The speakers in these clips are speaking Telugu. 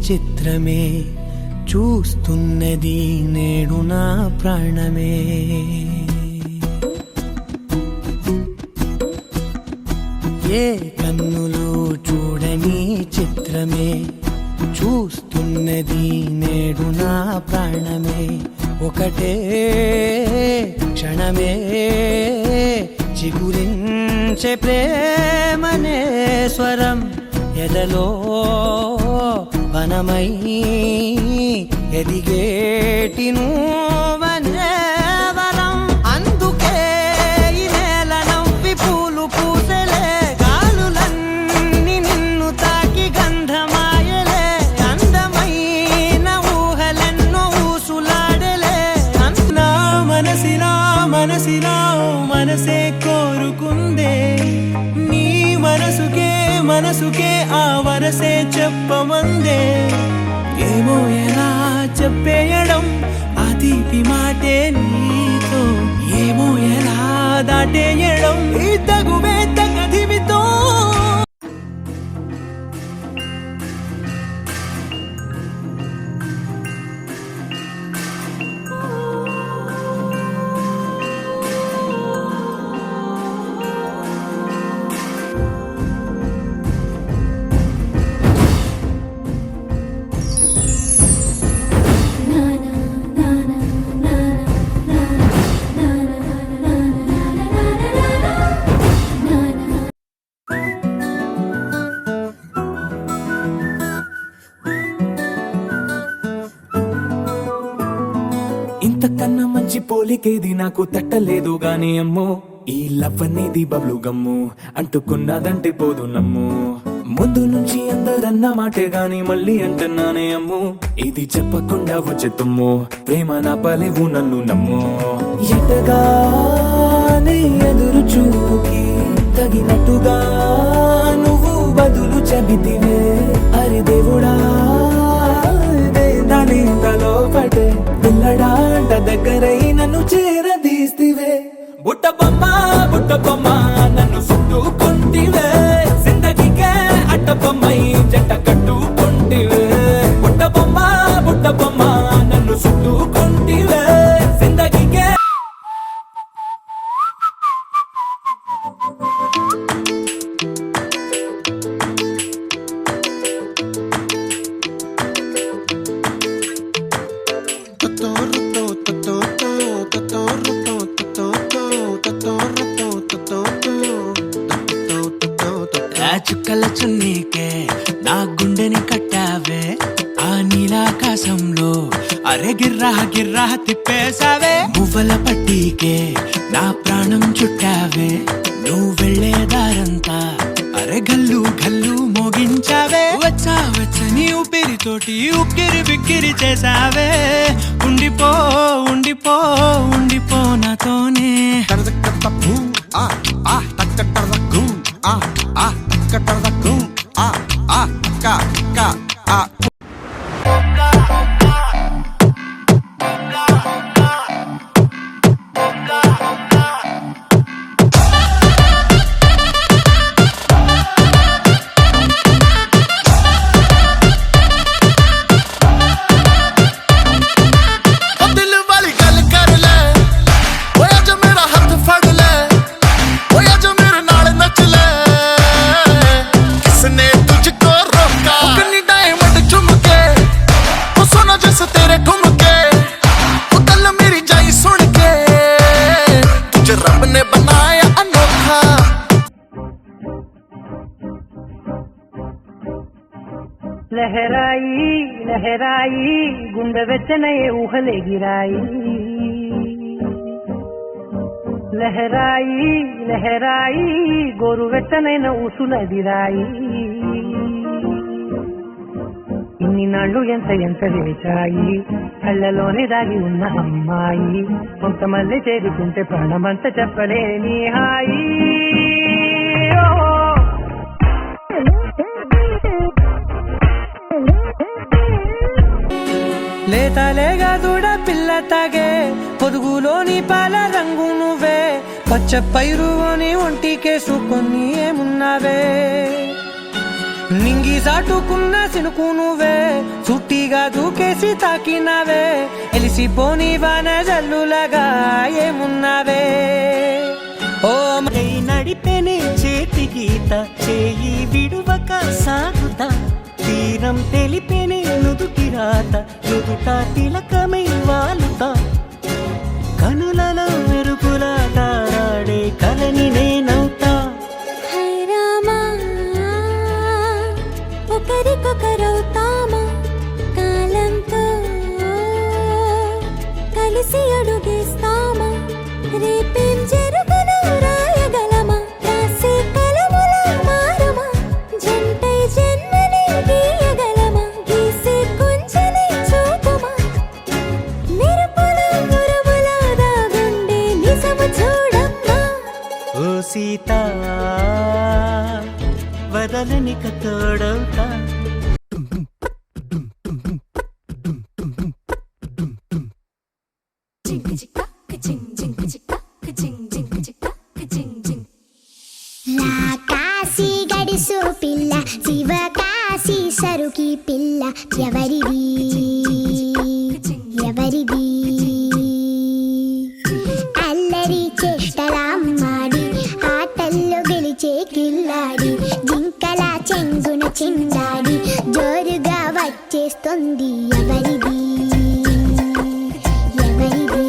చిత్రమే చూస్తున్నది నేడు నా ప్రాణమే. ఏ కన్నులు చూడని చిత్రమే చూస్తున్నది నేడు నా ప్రాణమే. ఒకటే క్షణమే చిగురించే ప్రేమనే స్వరం ఎదలో వనమై ఎదిగేటి నువ్వనే వరం. అందుకే ఈ నేల నవ్వి పూలు పూసలే, గాలులన్నీ నిన్ను తాకి గంధమాయలే, అందమైన ఊహలెన్నో ఊసులాడలే. నా మనసినా మనసినా మనసే కోరుకుందే, నీ మనసుకే మనసుకే ఆ వరసే చెప్పమందే. ఏమో ఎలా చెప్పేయడం ఆ తీపి మాటే నీతో, ఏమో ఎలా దాటేయడం ఈ తగువే తగదిమితో. ఇంతకన్నా మంచి పోలికేది నాకు తట్టలేదు గాని అమ్మో, ఈ లవ్ అనేది బబ్లు గమ్ము అంటుకున్నదంటే పోదు నమ్ము. ముందు నుంచి అందరన్న మాటే గాని మళ్ళీ అంటున్నానే అమ్ము, ఇది చెప్పకుండా వచ్చే తుమ్ము, ప్రేమ నా పలేవు నన్ను నమ్ము. ఎటగానే ఎదురు చూపుకి తగినట్టుగా నువ్వు బదులు చెబితివే. అరి దేవుడా దాని తలో పటే పిల్లడాంట దగ్గరై నన్ను చేరదీస్తివే. బుట్ట బొమ్మ నన్ను చుట్టుకుంటివే, జిందగీకే అట్ట బొమ్మై జంట కట్టుకుంటివే. బుట్ట బొమ్మ నన్ను చుట్టుకుంటివే, జిందగీకే. చుక్కల చున్నీకే నా గుండెని కట్టావే, ఆ నీలాకాశంలో అరే గిర్రా గిర్రా తిప్పేశావే. మువ్వల పట్టీకే నా ప్రాణం చుట్టావే, నువ్వు వెళ్లేదారంతా అరే గల్లు గల్లు మోగించావే. వచ్చా వచ్చని ఊపిరితోటి ఉక్కిరి బిక్కిరి చేసావే. ఉండిపో ఉండిపో ఉండిపో నాతోనే. లహరాయి లహరాయి గుండె వెచ్చనయే ఊహలెగిరాయి. లహరాయి లహరాయి గోరు వెచ్చనైన ఊసులదిరాయి. ఇన్ని నాళ్ళు ఎంత ఎంత వేచాయి, కళ్ళలోనే దాగి ఉన్న అమ్మాయి. కొంతమంది చేరుకుంటే ప్రాణమంత చెప్పలేని హాయి. లేతలేగా దూడ పిల్ల తాగే, పొదుగులోని పాల రంగు నువ్వే, పచ్చ పైరుని ఒంటికేసుకొని ఏమున్నావే. నింగి సాటుకున్న సినుకు నువ్వే చుట్టిగా దూకేసి తాకినవే ఎలిసిపోని వాన జల్లులగా ఏమున్నావే ఓ నడిపెనే చేతి గీత చేయి విడువక సాగుతా తీరం తెలిపెనే నుదుటి రాత నుదుట తిలకమై వాలుతా కనులలో మెరుపులా తారాడే కలని నేనవుతా ఒకరికొకరవుతామా కాలంతో కలిసి అడుగేస్తామా రేపేం జరుగునో రాయగలమా రాసే కలముల మారమా జంటై జన్మని గీయగలమా గీసే కొంచెని చూపుమా మెరుపుల గురువుల దాగుండే నిజము చూడమ్మా ఓ సీత వదలనిక తోడవుతా కాశీ గడిసు పిల్ల శివ కాశీ సరుకి పిల్ల ఎవరిది ఎవరిది అల్లరి చేష్టలామ్మాడి ఆటల్లో గెలిచే కిల్లాడి జింకల చెంగున చిందాడి జోరుగా వచ్చేస్తుంది ఎవరిది ఎవరిది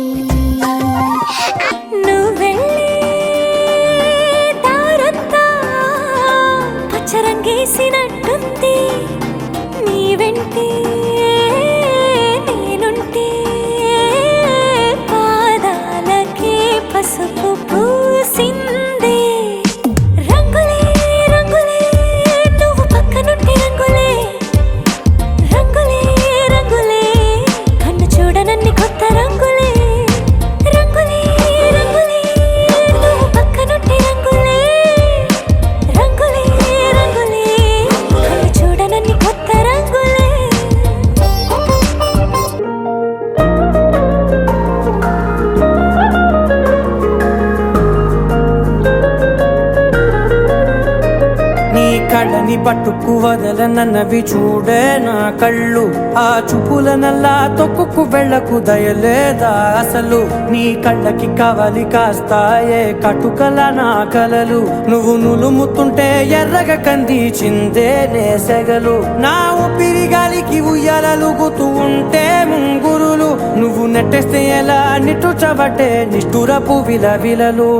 పచ్చరంగేసినట్టుంది నీ వెంటే నేనుంటే పాదాలకే పసుపు పూసిందే రంగులే రంగులే నువ్వు పక్కనుంటే రంగులే రంగులే రంగులే కన్ను చూడనన్ని కొత్త రంగులే రంగులే రంగులే నువ్వు పక్కనుంటే రంగులే రంగులే రంగులే కన్ను చూడనన్ని కొత్త రంగులే నీ కళ్ళని పట్టుకు వదలనన్నవి చూడే నా కళ్ళు ఆ చూపుల నల్లా తొక్కుకు వెళ్ళకు దయలేదా అసలు నీ కళ్ళకి కవలి కాస్తాయే కటుకల నా కలలు నువ్వు నులుముతుంటే ఎర్రగ కంది చిందే నేసెగలు నా ఊపిరి గాలికి ఉయ్యాలలుగుతూ ఉంటే ముంగురులు నువ్వు నెట్టేస్తే ఎలా నిట్టుచబట్టే నిష్ఠురపు విలవిలలు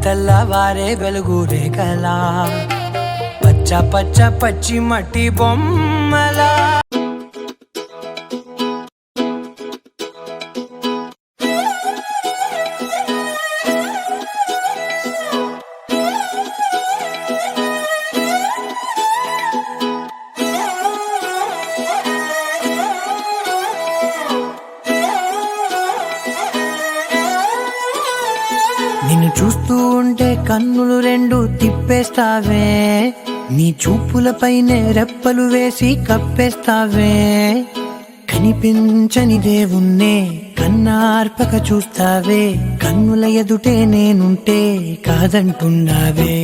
తెల్లవారే వెలుగు రేఖలా పచ్చ పచ్చ పచ్చి మట్టి బొమ్మలా నిన్ను చూస్తూ ఉంటే కన్నులు రెండు తిప్పేస్తావే నీ చూపులపైనే రెప్పలు వేసి కప్పేస్తావే కనిపించని దేవుణ్ణే కన్నార్పక చూస్తావే కన్నుల ఎదుటే నేనుంటే కాదంటున్నావే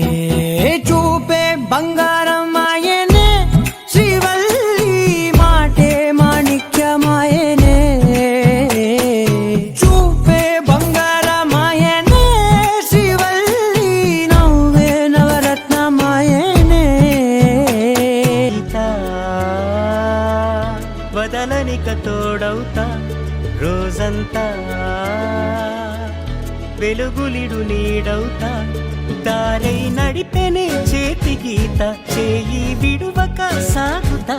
చూపే బంగారం ఆయనే శ్రీవల్లి మాటే మాణిక్యమాయనే చూపే బంగారమాయనే శ్రీవల్లి నవ్వే నవరత్నమాయనే వదలనిక తోడవుతా రోజంతా వెలుగులిడు నీడవుతా దారై నడిపెనే చేతి గీత చేయి విడువక సాగుతా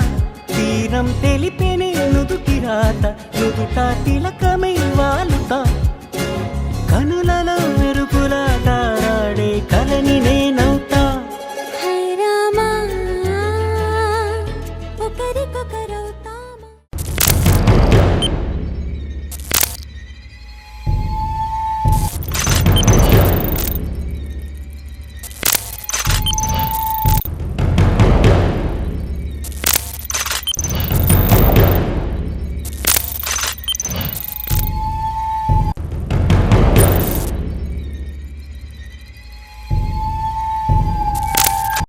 తీరం తెలిపెనే నుదుటి రాత నుదుట తిలకమై వాలుతా కనులలో మెరుపులా తారాడే కలని